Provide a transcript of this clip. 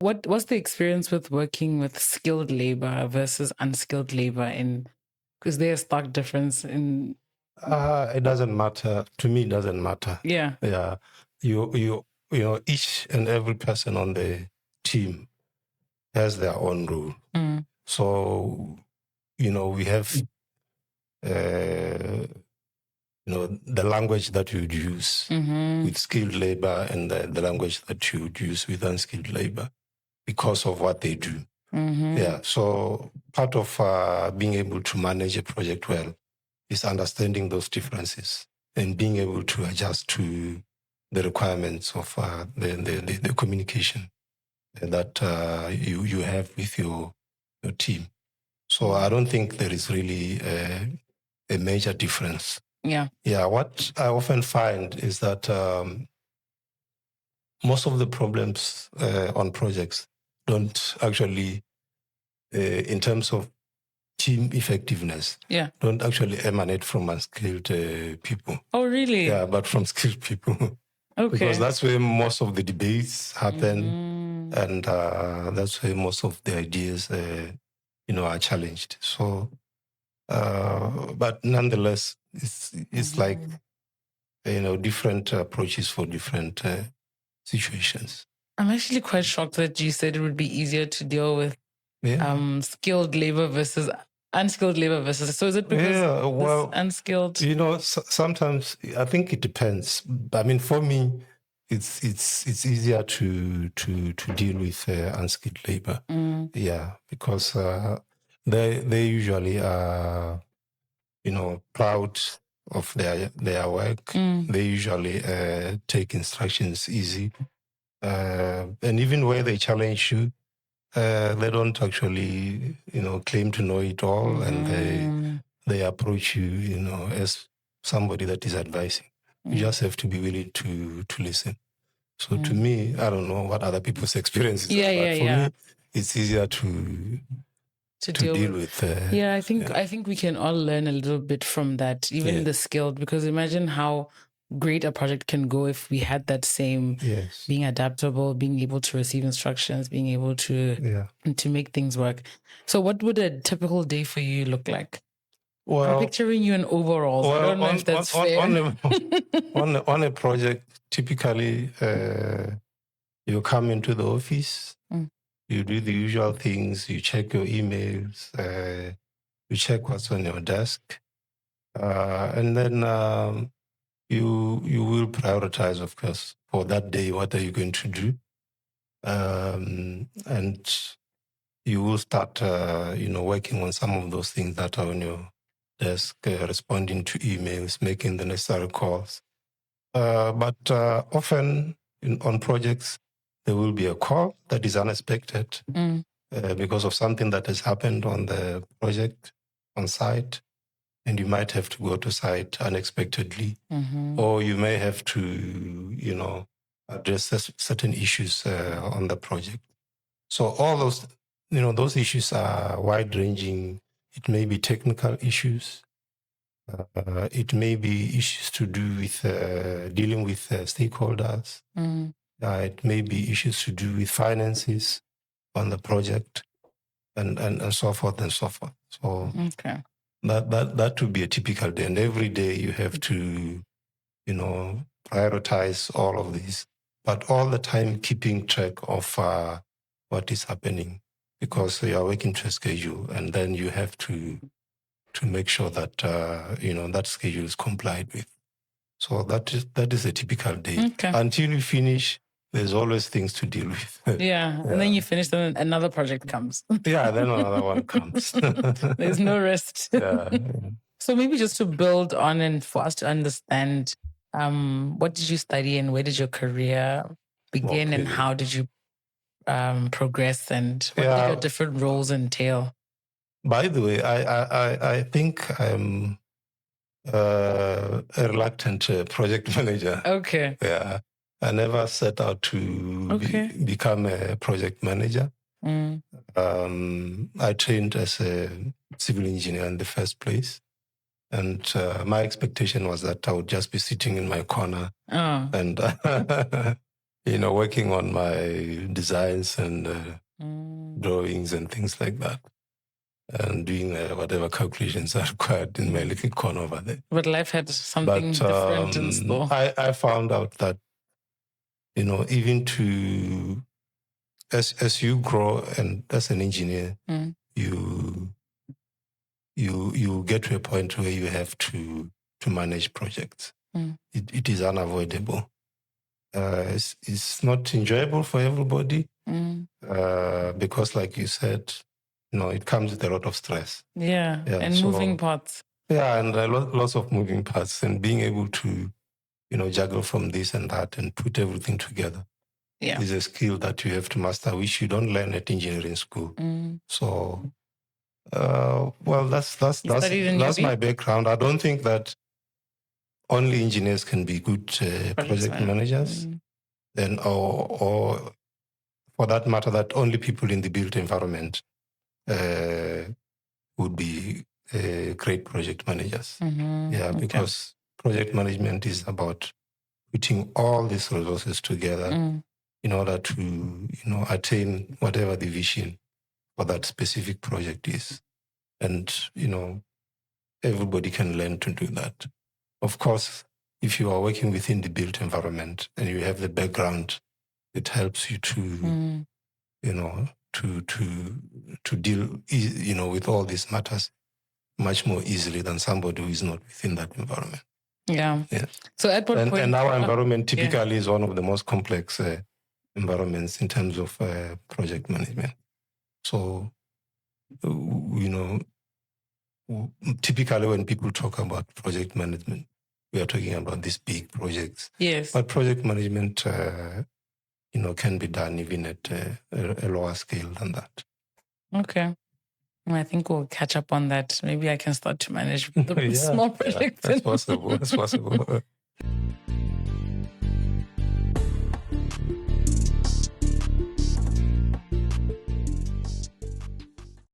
What's the experience with working with skilled labor versus unskilled labor? Is there a stark difference in? It doesn't matter to me. It doesn't matter. Yeah. Yeah, you know, each and every person on the team has their own role. So we have the language that you would use with skilled labor and the language that you would use with unskilled labor because of what they do. Yeah. So part of being able to manage a project well is understanding those differences and being able to adjust to the requirements of the communication that you have with your team. So I don't think there is really a major difference. Yeah. Yeah. What I often find is that most of the problems on projects don't actually, in terms of team effectiveness, don't actually emanate from unskilled people. Oh, really? Yeah, but from skilled people. Okay. Because that's where most of the debates happen, and that's where most of the ideas, are challenged. So, but nonetheless, it's like different approaches for different situations. I'm actually quite shocked that you said it would be easier to deal with skilled labor versus unskilled labor versus. So is it because unskilled? Sometimes I think it depends. I mean, for me, it's easier to deal with unskilled labor. Yeah, because they usually are, proud of their work. They usually take instructions easy, and even where they challenge you, they don't actually, claim to know it all, and they approach you, as somebody that is advising. You just have to be willing to listen. So to me, I don't know what other people's experiences are, but for me, it's easier to deal with. I think we can all learn a little bit from that, even the skilled, because imagine how great a project can go if we had that same being adaptable, being able to receive instructions, being able to make things work. So what would a typical day for you look like? Well, I'm picturing you in overalls. I don't know if that's fair. On a project, typically you come into the office, you do the usual things, you check your emails, you check what's on your desk, and then you will prioritize, of course, for that day, what are you going to do? And you will start, working on some of those things that are on your desk, responding to emails, making the necessary calls. But often on projects, there will be a call that is unexpected because of something that has happened on the project on site. And you might have to go to site unexpectedly, or you may have to, address certain issues on the project. So all those issues are wide-ranging. It may be technical issues. It may be issues to do with dealing with stakeholders. It may be issues to do with finances on the project, and so forth and so forth. So that would be a typical day, and every day you have to, prioritize all of these, but all the time keeping track of what is happening, because you are working to a schedule, and then you have to make sure that that schedule is complied with. So that is a typical day. Until you finish, there's always things to deal with. And then you finish, then another project comes. Then another one comes. There's no rest. So maybe just to build on and for us to understand, what did you study and where did your career begin, and how did you progress, and what did your different roles entail? By the way, I think I'm a reluctant project manager. Okay. Yeah. I never set out to become a project manager. I trained as a civil engineer in the first place. And my expectation was that I would just be sitting in my corner and working on my designs and drawings and things like that, and doing whatever calculations are required in my little corner over there. But life had something different in store. I found out that, even as you grow and as an engineer, you get to a point where you have to manage projects. It is unavoidable. It's not enjoyable for everybody because, like you said, it comes with a lot of stress. Yeah, and moving parts. Yeah, and lots of moving parts, and being able to, juggle from this and that and put everything together is a skill that you have to master, which you don't learn at engineering school. So, well, that's my background. I don't think that only engineers can be good project managers, and or for that matter, that only people in the built environment would be great project managers. Because project management is about putting all these resources together in order to, attain whatever the vision for that specific project is. And, everybody can learn to do that. Of course, if you are working within the built environment and you have the background, it helps you to, to deal, with all these matters much more easily than somebody who is not within that environment. Yeah. So at what point? And our environment typically is one of the most complex environments in terms of project management. So, typically when people talk about project management, we are talking about these big projects. Yes. But project management, can be done even at a lower scale than that. Okay. I think we'll catch up on that. Maybe I can start to manage the small projects. That's possible.